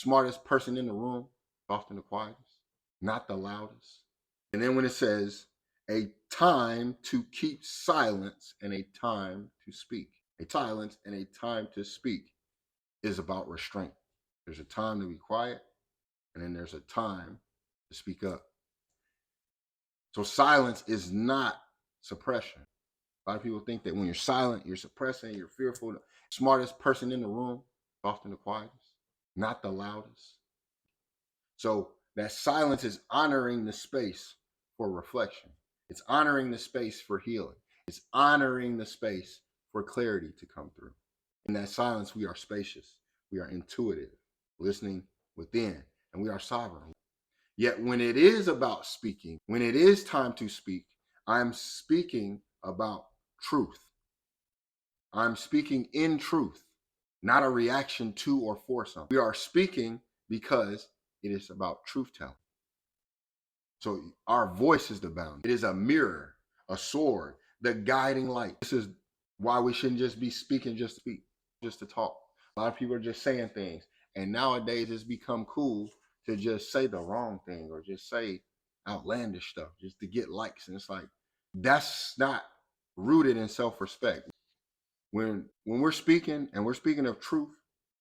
smartest person in the room, often the quietest, not the loudest. And then when it says a time to keep silence and a time to speak, a silence and a time to speak is about restraint. There's a time to be quiet, and then there's a time to speak up. So silence is not suppression. A lot of people think that when you're silent, you're suppressing, you're fearful. The smartest person in the room, often the quietest, not the loudest. So that silence is honoring the space for reflection. It's honoring the space for healing. It's honoring the space for clarity to come through. In that silence, we are spacious. We are intuitive, listening within, and we are sovereign. Yet when it is about speaking, when it is time to speak, I'm speaking about truth. I'm speaking in truth, not a reaction to or for something. We are speaking because it is about truth telling. So our voice is the boundary. It is a mirror, a sword, the guiding light. This is why we shouldn't just be speaking just to speak, just to talk. A lot of people are just saying things. And nowadays it's become cool to just say the wrong thing or just say outlandish stuff just to get likes. And it's like, that's not rooted in self-respect. When we're speaking and we're speaking of truth,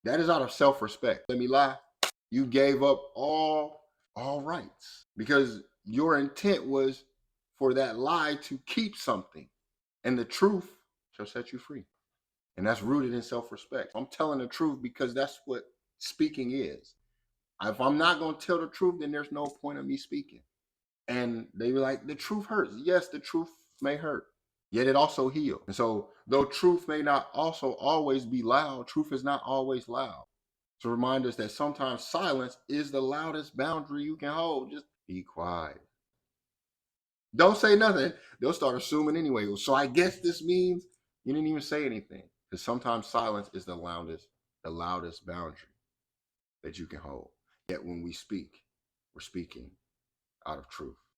that is out of self-respect. Let me lie. You gave up all rights because your intent was for that lie to keep something, and the truth shall set you free. And that's rooted in self-respect. I'm telling the truth because that's what speaking is. If I'm not going to tell the truth, then there's no point of me speaking. And they be like, the truth hurts. Yes, the truth may hurt, yet it also heals. And so though truth may not also always be loud, truth is not always loud. To remind us that sometimes silence is the loudest boundary you can hold. Just be quiet. Don't say nothing. They'll start assuming anyway. So I guess this means you didn't even say anything. Because sometimes silence is the loudest boundary that you can hold. Yet when we speak, we're speaking out of truth.